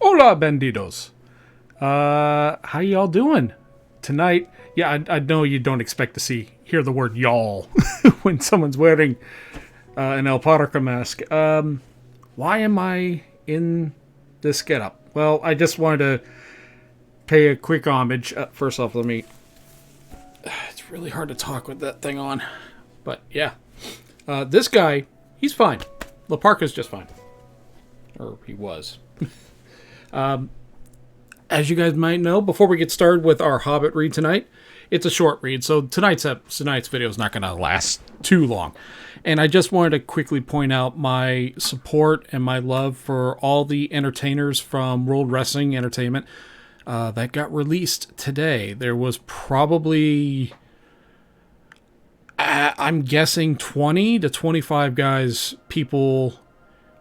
Hola, bandidos. How y'all doing tonight? Yeah, I know you don't expect to hear the word y'all when someone's wearing an alpaca mask. Why am I in this getup? Well, I just wanted to pay a quick homage. First off, let me. It's really hard to talk with that thing on, but yeah, this guy, he's fine. La Parka's just fine, or he was. As you guys might know, before we get started with our Hobbit read tonight, it's a short read, so tonight's video is not going to last too long. And I just wanted to quickly point out my support and my love for all the entertainers from World Wrestling Entertainment that got released today. There was probably, I'm guessing, 20 to 25 guys, people,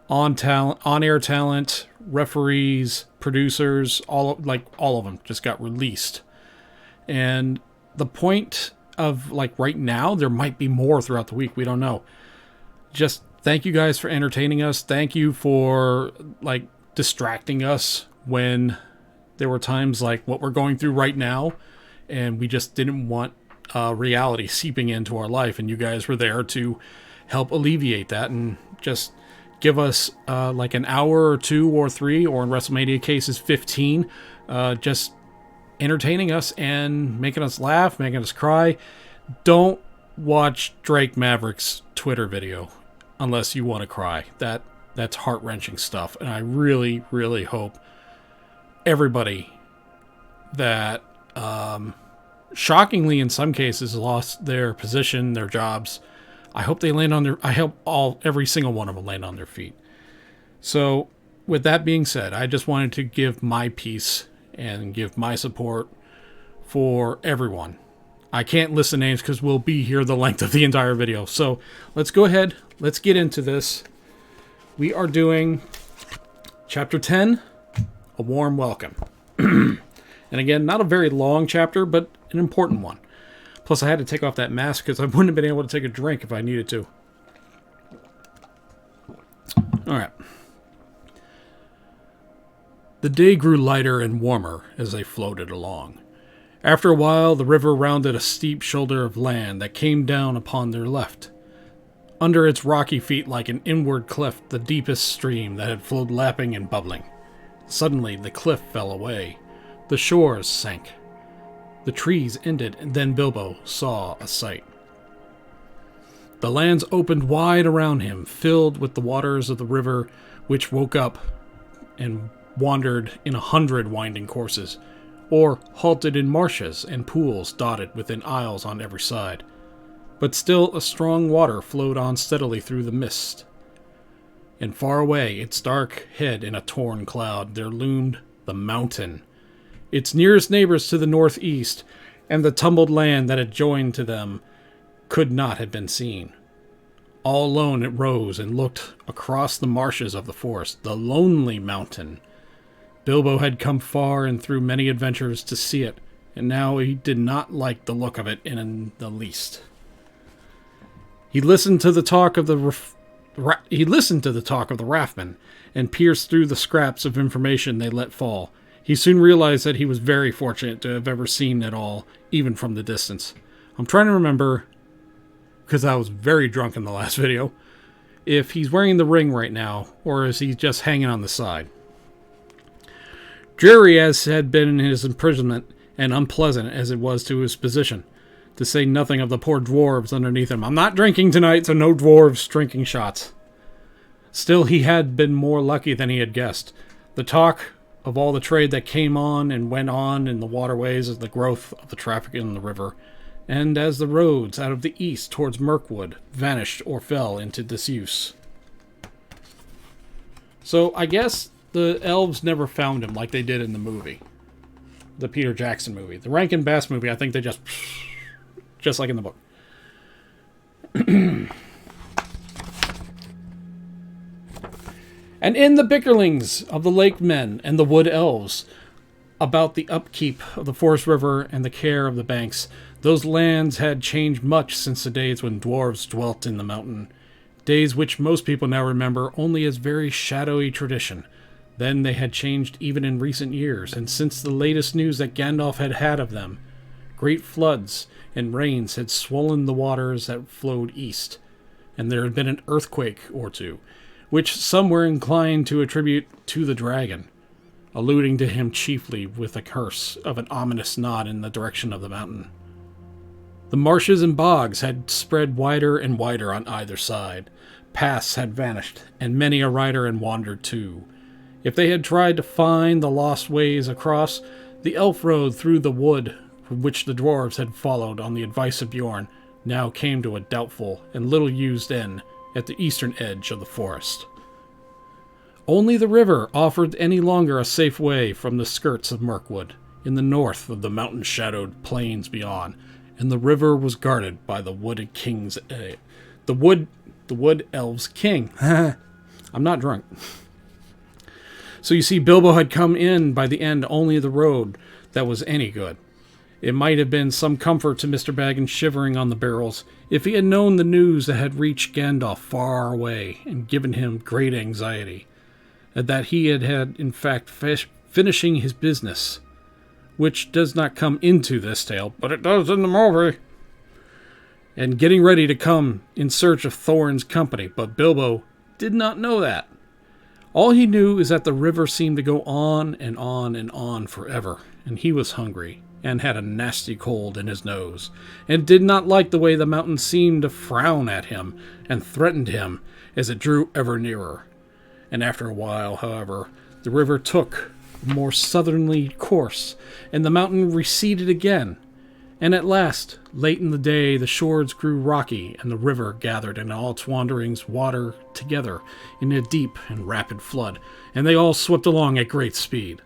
on-air talent, referees, producers, all of them just got released. And the point of, right now, there might be more throughout the week. We don't know. Just thank you guys for entertaining us. Thank you for, distracting us when there were times like what we're going through right now, and we just didn't want reality seeping into our life, and you guys were there to help alleviate that and just give us an hour or two or three, or in WrestleMania cases 15, just entertaining us and making us laugh, making us cry. Don't watch Drake Maverick's Twitter video unless you want to cry. That's heart-wrenching stuff, and I really, really hope everybody that shockingly in some cases lost their position, their jobs, I hope they land on their. I hope every single one of them land on their feet. So, with that being said, I just wanted to give my piece and give my support for everyone. I can't list the names because we'll be here the length of the entire video. So, let's go ahead. Let's get into this. We are doing Chapter 10, A Warm Welcome. And again, not a very long chapter, but an important one. Plus, I had to take off that mask because I wouldn't have been able to take a drink if I needed to. Alright. The day grew lighter and warmer as they floated along. After a while, the river rounded a steep shoulder of land that came down upon their left. Under its rocky feet, like an inward cliff, the deepest stream that had flowed lapping and bubbling. Suddenly, the cliff fell away. The shores sank. The trees ended, and then Bilbo saw a sight. The lands opened wide around him, filled with the waters of the river, which woke up and wandered in 100 winding courses, or halted in marshes and pools dotted within isles on every side. But still a strong water flowed on steadily through the mist. And far away, its dark head in a torn cloud, there loomed the mountain, its nearest neighbors to the northeast, and the tumbled land that had joined to them could not have been seen. All alone it rose and looked across the marshes of the forest, the lonely mountain. Bilbo had come far and through many adventures to see it, and now he did not like the look of it in the least. He listened to the talk of the raftmen, and pierced through the scraps of information they let fall. He soon realized that he was very fortunate to have ever seen it all, even from the distance. I'm trying to remember, because I was very drunk in the last video, if he's wearing the ring right now, or is he just hanging on the side. Dreary as had been his imprisonment, and unpleasant as it was to his position, to say nothing of the poor dwarves underneath him. I'm not drinking tonight, so no dwarves drinking shots. Still, he had been more lucky than he had guessed. The talk of all the trade that came on and went on in the waterways, as the growth of the traffic in the river, and as the roads out of the east towards Mirkwood vanished or fell into disuse. So I guess the elves never found him like they did in the movie. The Peter Jackson movie. The Rankin Bass movie, I think they just like in the book. And in the bickerlings of the lake men and the wood elves about the upkeep of the forest river and the care of the banks, those lands had changed much since the days when dwarves dwelt in the mountain, days which most people now remember only as very shadowy tradition, Then they had changed even in recent years, and since the latest news that Gandalf had had of them, great floods and rains had swollen the waters that flowed east, and there had been an earthquake or two, which some were inclined to attribute to the dragon, alluding to him chiefly with a curse of an ominous nod in the direction of the mountain. The marshes and bogs had spread wider and wider on either side. Paths had vanished, and many a rider had wandered too. If they had tried to find the lost ways across, the elf road through the wood, which the dwarves had followed on the advice of Bjorn, now came to a doubtful and little-used inn at the eastern edge of the forest. Only the river offered any longer a safe way from the skirts of Mirkwood, in the north of the mountain-shadowed plains beyond, and the river was guarded by the wooded king's... the wood elves' king. I'm not drunk. So you see, Bilbo had come in by the end only the road that was any good. It might have been some comfort to Mr. Baggins shivering on the barrels if he had known the news that had reached Gandalf far away and given him great anxiety, and that he had in fact finishing his business, which does not come into this tale, but it does in the movie, and getting ready to come in search of Thorin's company, but Bilbo did not know that. All he knew is that the river seemed to go on and on and on forever, and he was hungry, and had a nasty cold in his nose, and did not like the way the mountain seemed to frown at him and threatened him as it drew ever nearer. And after a while, however, the river took a more southerly course, and the mountain receded again. And at last, late in the day, the shores grew rocky, and the river gathered in all its wanderings water together in a deep and rapid flood, and they all swept along at great speed.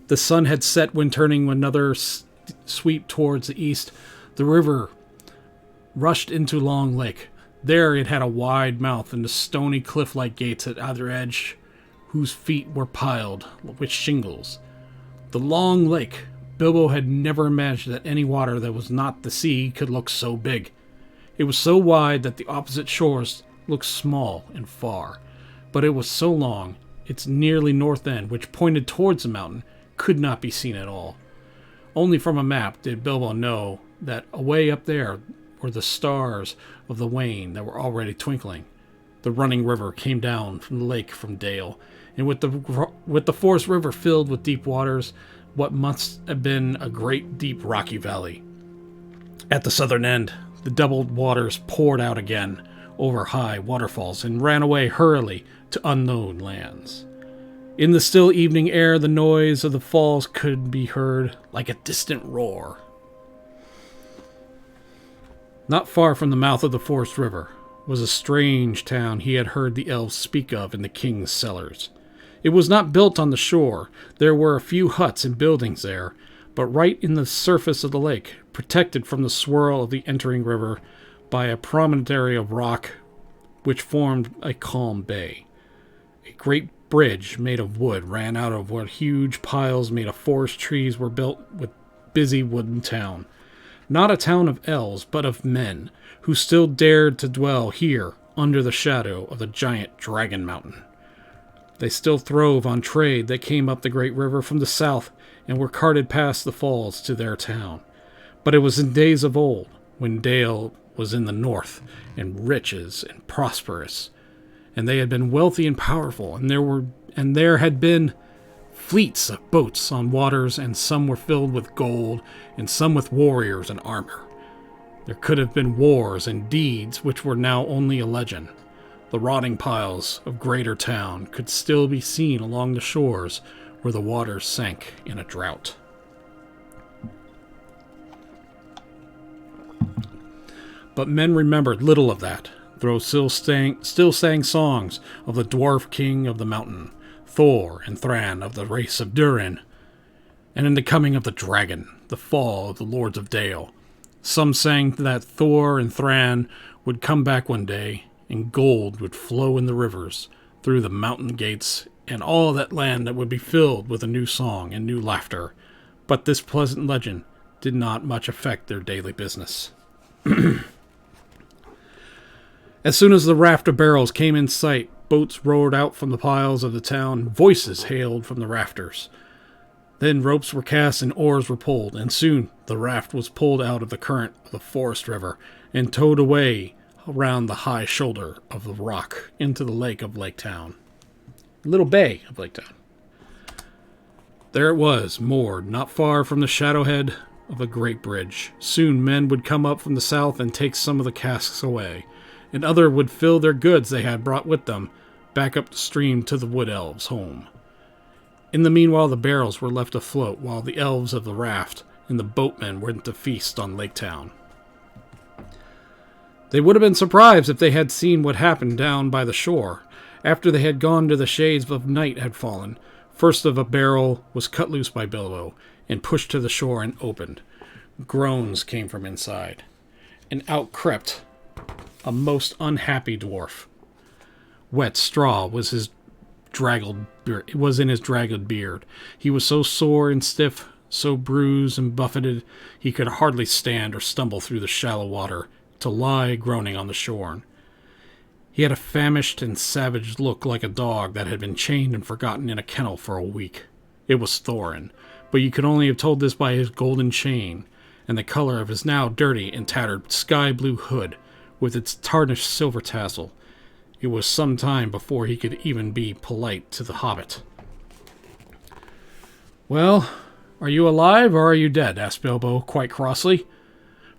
The sun had set when turning another sweep towards the east. The river rushed into Long Lake. There it had a wide mouth and the stony cliff-like gates at either edge, whose feet were piled with shingles. The Long Lake. Bilbo had never imagined that any water that was not the sea could look so big. It was so wide that the opposite shores looked small and far, but it was so long, its nearly north end, which pointed towards the mountain, could not be seen at all. Only from a map did Bilbo know that away up there were the stars of the Wain that were already twinkling. The running river came down from the lake from Dale, and with the forest river filled with deep waters, what must have been a great deep rocky valley. At the southern end, the doubled waters poured out again over high waterfalls and ran away hurriedly to unknown lands. In the still evening air, the noise of the falls could be heard like a distant roar. Not far from the mouth of the Forest River was a strange town he had heard the elves speak of in the king's cellars. It was not built on the shore. There were a few huts and buildings there, but right in the surface of the lake, protected from the swirl of the entering river by a promontory of rock which formed a calm bay. A great bridge made of wood ran out of what huge piles made of forest trees were built with busy wooden town. Not a town of elves, but of men, who still dared to dwell here under the shadow of the giant Dragon Mountain. They still throve on trade that came up the great river from the south and were carted past the falls to their town. But it was in days of old, when Dale was in the north, and riches and prosperous, and they had been wealthy and powerful, and there had been fleets of boats on waters, and some were filled with gold, and some with warriors and armor. There could have been wars and deeds which were now only a legend. The rotting piles of greater town could still be seen along the shores where the waters sank in a drought. But men remembered little of that, though still sang songs of the dwarf king of the mountain, Thor and Thran of the race of Durin, and in the coming of the dragon, the fall of the lords of Dale. Some sang that Thor and Thran would come back one day, and gold would flow in the rivers through the mountain gates, and all that land that would be filled with a new song and new laughter. But this pleasant legend did not much affect their daily business. As soon as the raft of barrels came in sight, boats roared out from the piles of the town, voices hailed from the rafters. Then ropes were cast and oars were pulled, and soon the raft was pulled out of the current of the forest river and towed away around the high shoulder of the rock into the lake of Laketown. Little bay of Laketown. There it was, moored not far from the shadowhead of a great bridge. Soon men would come up from the south and take some of the casks away, and other would fill their goods they had brought with them back up the stream to the wood elves' home. In the meanwhile, the barrels were left afloat while the elves of the raft and the boatmen went to feast on Laketown. They would have been surprised if they had seen what happened down by the shore. After they had gone to the shades of night had fallen, first of a barrel was cut loose by Bilbo and pushed to the shore and opened. Groans came from inside, and out crept a most unhappy dwarf. Wet straw was in his draggled beard. He was so sore and stiff, so bruised and buffeted, he could hardly stand or stumble through the shallow water to lie groaning on the shore. He had a famished and savage look like a dog that had been chained and forgotten in a kennel for a week. It was Thorin, but you could only have told this by his golden chain and the color of his now dirty and tattered sky-blue hood with its tarnished silver tassel. It was some time before he could even be polite to the Hobbit. "Well, are you alive or are you dead?" asked Bilbo quite crossly.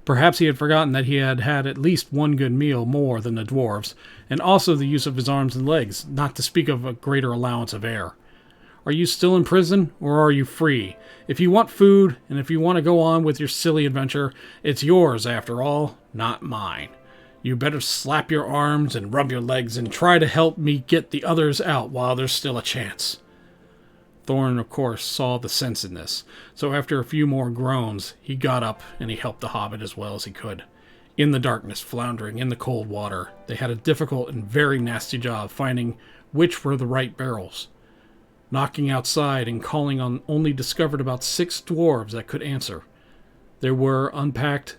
Perhaps he had forgotten that he had had at least one good meal more than the dwarves, and also the use of his arms and legs, not to speak of a greater allowance of air. "Are you still in prison, or are you free? If you want food, and if you want to go on with your silly adventure, it's yours after all, not mine. You better slap your arms and rub your legs and try to help me get the others out while there's still a chance." Thorin, of course, saw the sense in this, so after a few more groans, he got up and he helped the Hobbit as well as he could. In the darkness, floundering in the cold water, they had a difficult and very nasty job finding which were the right barrels. Knocking outside and calling on only discovered about 6 dwarves that could answer. They were unpacked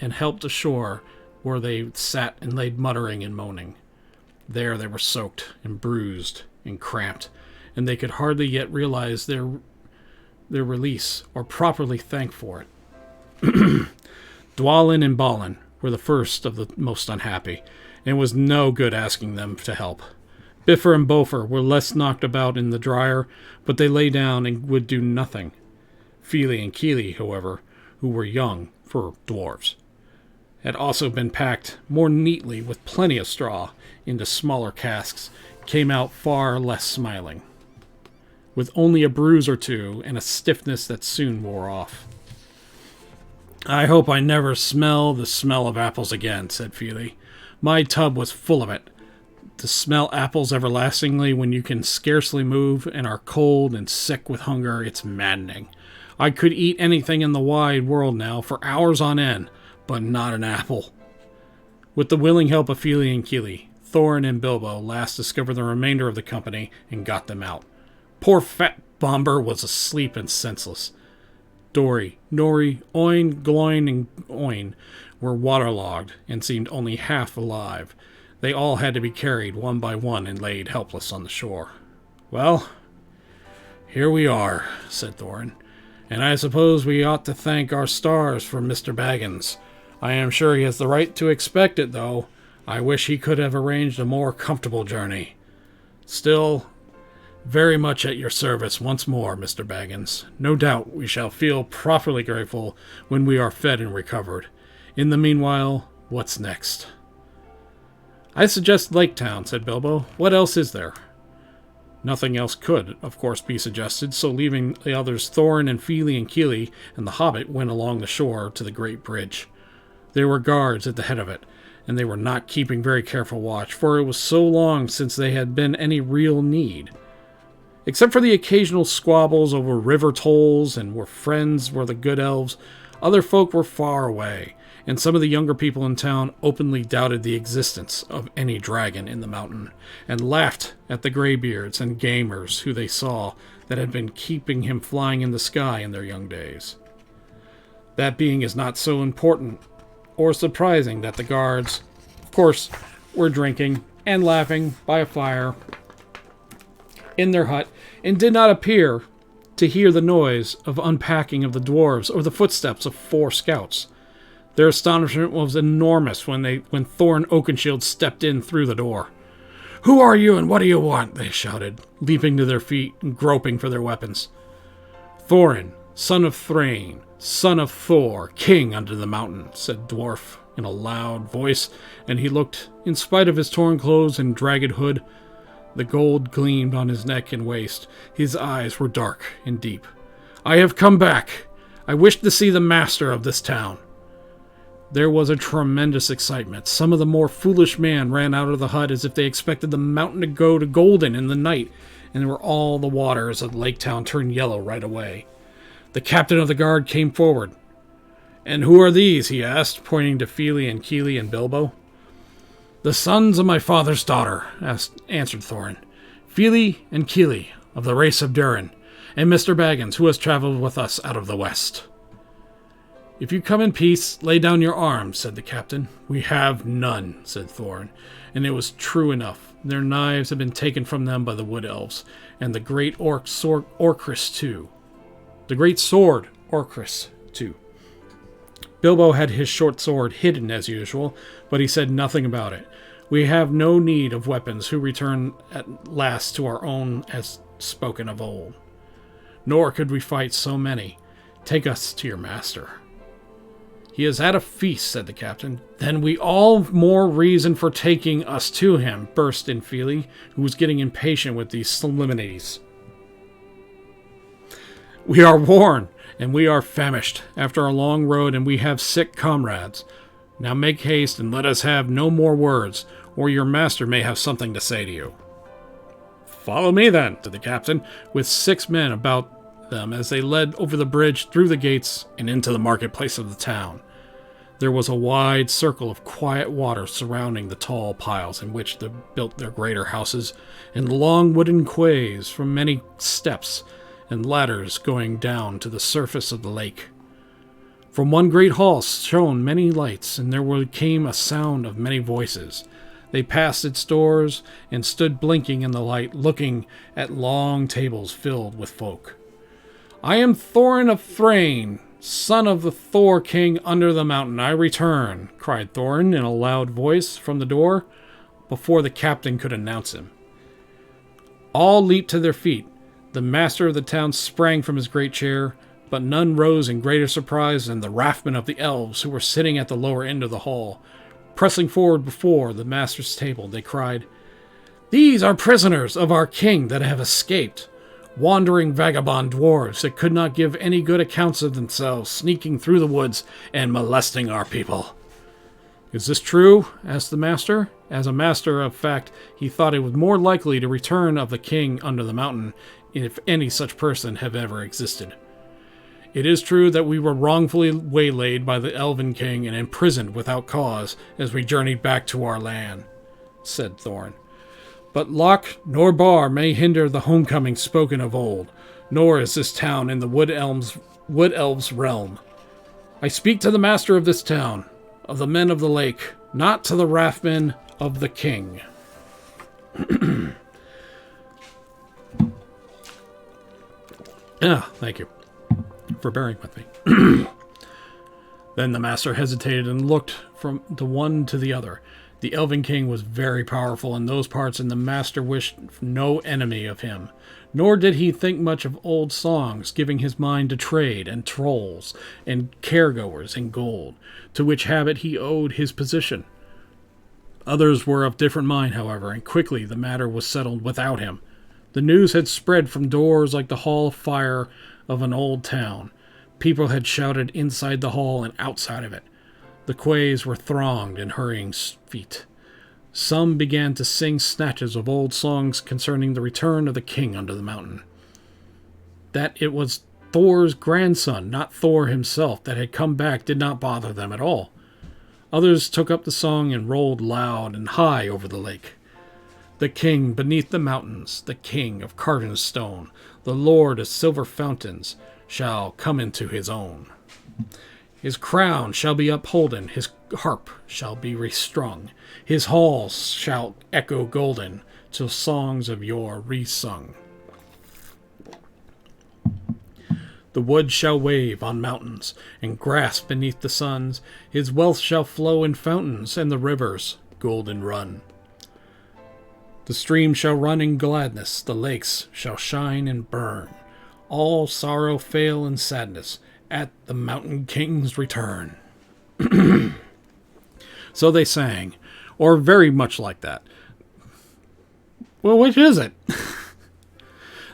and helped ashore, where they sat and lay muttering and moaning. There they were soaked and bruised and cramped, and they could hardly yet realize their release or properly thank for it. Dwalin and Balin were the first of the most unhappy, and it was no good asking them to help. Bifur and Bofer were less knocked about in the dryer, but they lay down and would do nothing. Fili and Kili, however, who were young for dwarves, had also been packed more neatly with plenty of straw into smaller casks, came out far less smiling, with only a bruise or two and a stiffness that soon wore off. "I hope I never smell the smell of apples again," said Fili. "My tub was full of it. To smell apples everlastingly when you can scarcely move and are cold and sick with hunger, it's maddening. I could eat anything in the wide world now for hours on end, but not an apple." With the willing help of Fili and Kili, Thorin and Bilbo last discovered the remainder of the company and got them out. Poor fat Bombur was asleep and senseless. Dori, Nori, Oin, Gloin, and Oin were waterlogged and seemed only half alive. They all had to be carried one by one and laid helpless on the shore. "Well, here we are," said Thorin, "and I suppose we ought to thank our stars for Mr. Baggins. I am sure he has the right to expect it, though. I wish he could have arranged a more comfortable journey. Still, very much at your service once more, Mr. Baggins. No doubt we shall feel properly grateful when we are fed and recovered. In the meanwhile, what's next?" "I suggest Laketown," said Bilbo. "What else is there?" Nothing else could, of course, be suggested, so leaving the others, Thorin and Fili and Kili and the Hobbit went along the shore to the great bridge. There were guards at the head of it, and they were not keeping very careful watch, for it was so long since they had been any real need. Except for the occasional squabbles over river tolls and were friends were the good elves, other folk were far away, and some of the younger people in town openly doubted the existence of any dragon in the mountain, and laughed at the graybeards and gamers who they saw that had been keeping him flying in the sky in their young days. That being is not so important or surprising that the guards course, were drinking and laughing by a fire in their hut, and did not appear to hear the noise of unpacking of the dwarves or the footsteps of 4 scouts. Their astonishment was enormous when Thorin Oakenshield stepped in through the door. "Who are you and what do you want?" they shouted, leaping to their feet and groping for their weapons. "Thorin, son of Thrain, son of Thor, king under the mountain," said Dwarf in a loud voice, and he looked, in spite of his torn clothes and dragged hood. The gold gleamed on his neck and waist. His eyes were dark and deep. "I have come back. I wish to see the master of this town." There was a tremendous excitement. Some of the more foolish men ran out of the hut as if they expected the mountain to go to golden in the night, and were all the waters of Lake Town turned yellow right away. The captain of the guard came forward. "And who are these?" he asked, pointing to Fili and Kili and Bilbo. "The sons of my father's daughter," answered Thorin. "Fili and Kili, of the race of Durin, and Mr. Baggins, who has traveled with us out of the west." "If you come in peace, lay down your arms," said the captain. "We have none," said Thorin, and it was true enough. Their knives had been taken from them by the wood elves, and the great sword Orcris too. Bilbo had his short sword hidden as usual, but he said nothing about it. "We have no need of weapons who return at last to our own as spoken of old. Nor could we fight so many. Take us to your master." "He is at a feast," said the captain. "Then we all more reason for taking us to him," burst in Fili, who was getting impatient with these solemnities. "We are worn, and we are famished after a long road, and we have sick comrades. Now make haste, and let us have no more words, or your master may have something to say to you." "Follow me, then," said the captain, with 6 men about them as they led over the bridge, through the gates, and into the marketplace of the town. There was a wide circle of quiet water surrounding the tall piles in which they built their greater houses, and long wooden quays from many steps and ladders going down to the surface of the lake. From one great hall shone many lights, and there came a sound of many voices. They passed its doors and stood blinking in the light, looking at long tables filled with folk. "I am Thorin of Thrain, son of the Thor king under the mountain. I return," cried Thorin in a loud voice from the door, before the captain could announce him. All leaped to their feet. The master of the town sprang from his great chair, but none rose in greater surprise than the raftsmen of the elves who were sitting at the lower end of the hall. Pressing forward before the master's table, they cried, "These are prisoners of our king that have escaped. Wandering vagabond dwarves that could not give any good accounts of themselves, sneaking through the woods and molesting our people." "Is this true?" asked the master. As a matter of fact, he thought it was more likely to return of the king under the mountain, if any such person have ever existed. "It is true that we were wrongfully waylaid by the Elven King and imprisoned without cause as we journeyed back to our land," said Thorin. "But lock nor bar may hinder the homecoming spoken of old, nor is this town in the Wood Elves' realm. I speak to the master of this town, of the men of the lake, not to the raftsmen of the king." Thank you for bearing with me. Then the master hesitated and looked from the one to the other. The Elven King was very powerful in those parts, and the master wished no enemy of him. Nor did he think much of old songs, giving his mind to trade and trolls and caregoers and gold, to which habit he owed his position. Others were of different mind, however, and quickly the matter was settled without him. The news had spread from doors like the hall of fire of an old town. People had shouted inside the hall and outside of it. The quays were thronged in hurrying feet. Some began to sing snatches of old songs concerning the return of the king under the mountain. That it was Thor's grandson, not Thor himself, that had come back did not bother them at all. Others took up the song and rolled loud and high over the lake. "The king beneath the mountains, the king of carven stone, the lord of silver fountains, shall come into his own." His crown shall be upholden, his harp shall be restrung, his halls shall echo golden, till songs of yore resung. The wood shall wave on mountains, and grass beneath the suns, his wealth shall flow in fountains, and the rivers golden run. The stream shall run in gladness, the lakes shall shine and burn, all sorrow fail and sadness at the mountain king's return. So they sang, or very much like that. Well, which is it?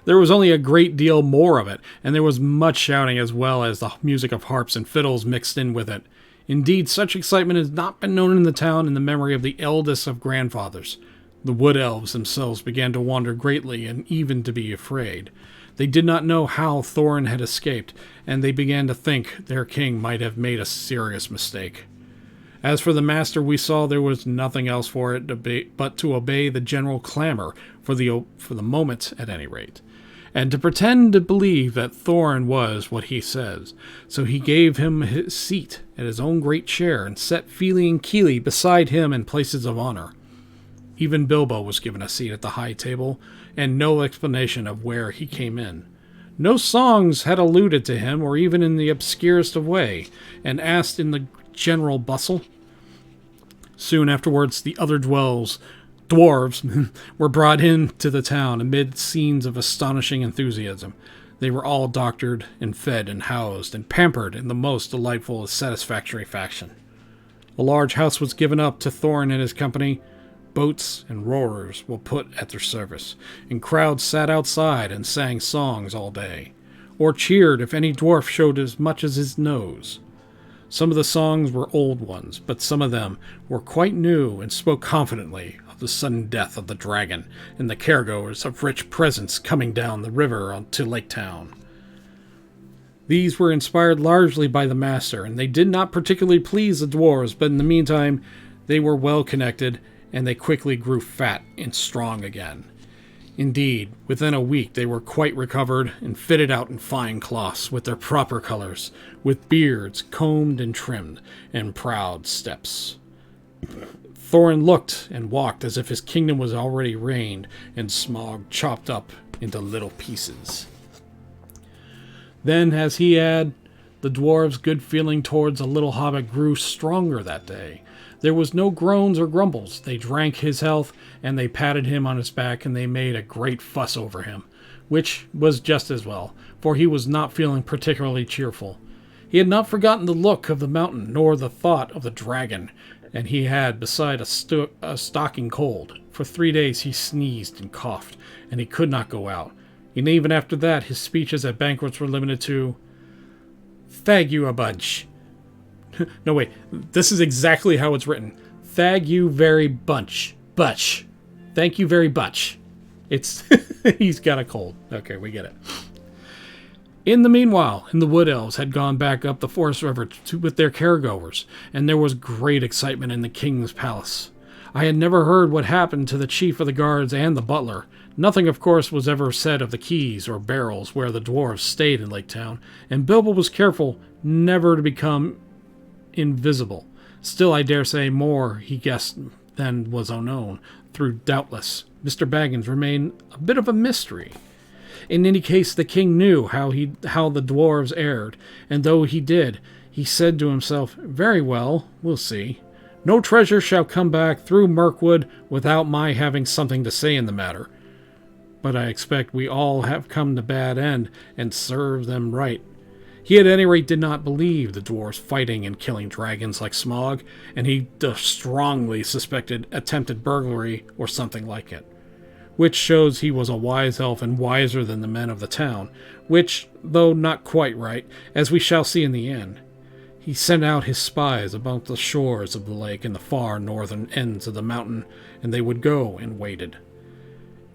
There was only a great deal more of it, and there was much shouting as well as the music of harps and fiddles mixed in with it. Indeed, such excitement has not been known in the town in the memory of the eldest of grandfathers. The wood elves themselves began to wonder greatly and even to be afraid. They did not know how Thorin had escaped, and they began to think their king might have made a serious mistake. As for the master, we saw there was nothing else for it but to obey the general clamor, for the moment at any rate, and to pretend to believe that Thorin was what he says. So he gave him his seat at his own great chair, and set Fili and Kili beside him in places of honor. Even Bilbo was given a seat at the high table, and no explanation of where he came in. No songs had alluded to him, or even in the obscurest of way, and asked in the general bustle. Soon afterwards, the other dwarves were brought into the town amid scenes of astonishing enthusiasm. They were all doctored and fed and housed and pampered in the most delightful and satisfactory fashion. A large house was given up to Thorin and his company. Boats and rowers were put at their service, and crowds sat outside and sang songs all day, or cheered if any dwarf showed as much as his nose. Some of the songs were old ones, but some of them were quite new and spoke confidently of the sudden death of the dragon and the caregoers of rich presents coming down the river to Lake Town. These were inspired largely by the master, and they did not particularly please the dwarves, but in the meantime they were well connected, and they quickly grew fat and strong again. Indeed, within a week they were quite recovered and fitted out in fine cloths with their proper colors, with beards combed and trimmed, and proud steps. Thorin looked and walked as if his kingdom was already reigned, and Smaug chopped up into little pieces. Then, as he had, the dwarves' good feeling towards the little hobbit grew stronger that day. There was no groans or grumbles. They drank his health, and they patted him on his back, and they made a great fuss over him, which was just as well, for he was not feeling particularly cheerful. He had not forgotten the look of the mountain, nor the thought of the dragon, and he had, beside a stalking cold. For 3 days he sneezed and coughed, and he could not go out. And even after that, his speeches at banquets were limited to, "Thag you a bunch." No, wait. This is exactly how it's written. Thag you very bunch. Butch. Thank you very much. It's... He's got a cold. Okay, we get it. In the meanwhile, the Wood Elves had gone back up the Forest River with their caregoers, and there was great excitement in the king's palace. I had never heard what happened to the chief of the guards and the butler. Nothing, of course, was ever said of the keys or barrels where the dwarves stayed in Lake Town, and Bilbo was careful never to become invisible. Still, I dare say more he guessed than was unknown, through doubtless Mr. Baggins remained a bit of a mystery. In any case, the king knew how the dwarves erred, and though he did, he said to himself, "Very well, we'll see. No treasure shall come back through Mirkwood without my having something to say in the matter. But I expect we all have come to bad end, and serve them right." He at any rate did not believe the dwarves fighting and killing dragons like Smaug, and he strongly suspected attempted burglary or something like it. Which shows he was a wise elf and wiser than the men of the town, which, though not quite right, as we shall see in the end. He sent out his spies about the shores of the lake and the far northern ends of the mountain, and they would go and waited.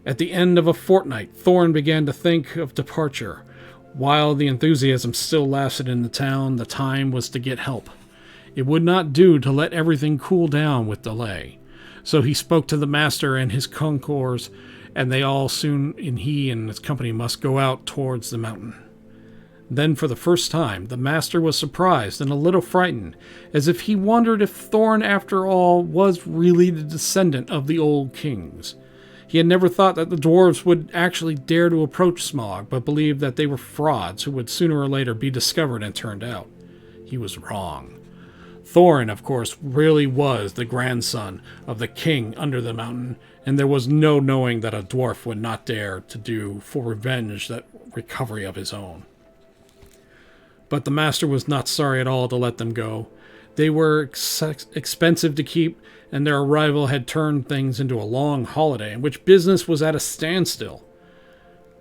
At the end of a fortnight, Thorin began to think of departure. While the enthusiasm still lasted in the town, the time was to get help. It would not do to let everything cool down with delay. So he spoke to the master and his concours, and they all soon, and he and his company must go out towards the mountain. Then, for the first time, the master was surprised and a little frightened, as if he wondered if Thorin, after all, was really the descendant of the old kings. He had never thought that the dwarves would actually dare to approach Smaug, but believed that they were frauds who would sooner or later be discovered and turned out. He was wrong. Thorin, of course, really was the grandson of the king under the mountain, and there was no knowing that a dwarf would not dare to do for revenge that recovery of his own. But the master was not sorry at all to let them go. They were expensive to keep, and their arrival had turned things into a long holiday in which business was at a standstill.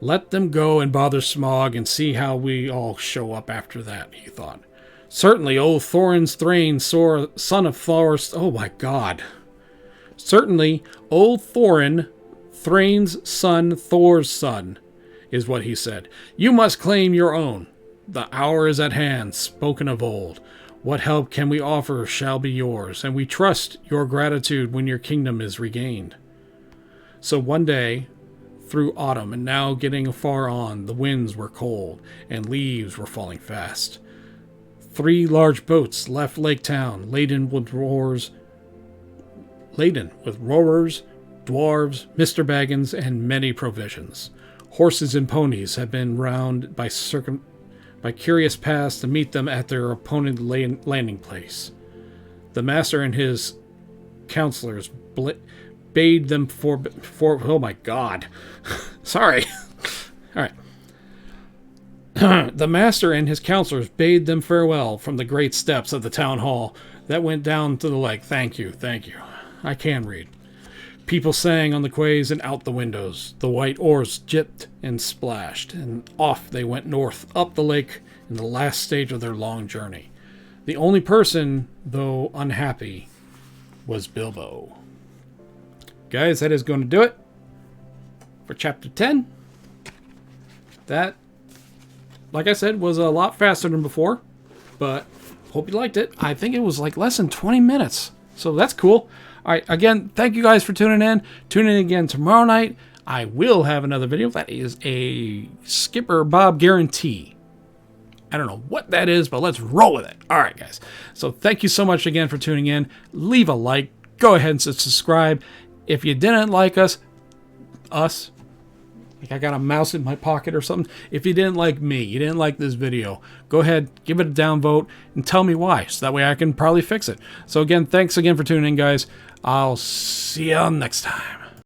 Let them go and bother Smaug and see how we all show up after that, he thought. Certainly old Thorin's Thrain, son of Thor's... Oh my god. Certainly old Thorin, Thrain's son, Thor's son, is what he said. You must claim your own. The hour is at hand, spoken of old. What help can we offer shall be yours, and we trust your gratitude when your kingdom is regained. So one day, through autumn and now getting far on, the winds were cold, and leaves were falling fast. 3 large boats left Lake Town, laden with rowers, dwarves, Mr. Baggins, and many provisions. Horses and ponies had been round by curious paths to meet them at their appointed landing place. The master and his counselors bade them for oh my god. Sorry. All right. The master and his counselors bade them farewell from the great steps of the town hall that went down to the lake. Thank you. I can read. People sang on the quays and out the windows. The white oars jipped and splashed, and off they went north, up the lake, in the last stage of their long journey. The only person, though unhappy, was Bilbo. Guys, that is going to do it for Chapter 10. That, like I said, was a lot faster than before, but hope you liked it. I think it was like less than 20 minutes, so that's cool. All right, again, thank you guys for tuning in. Tune in again tomorrow night. I will have another video. That is a Skipper Bob guarantee. I don't know what that is, but let's roll with it. All right, guys. So thank you so much again for tuning in. Leave a like. Go ahead and subscribe. If you didn't like us, like I got a mouse in my pocket or something. If you didn't like me, you didn't like this video, go ahead, give it a downvote, and tell me why, so that way I can probably fix it. So again, thanks again for tuning in, guys. I'll see you next time.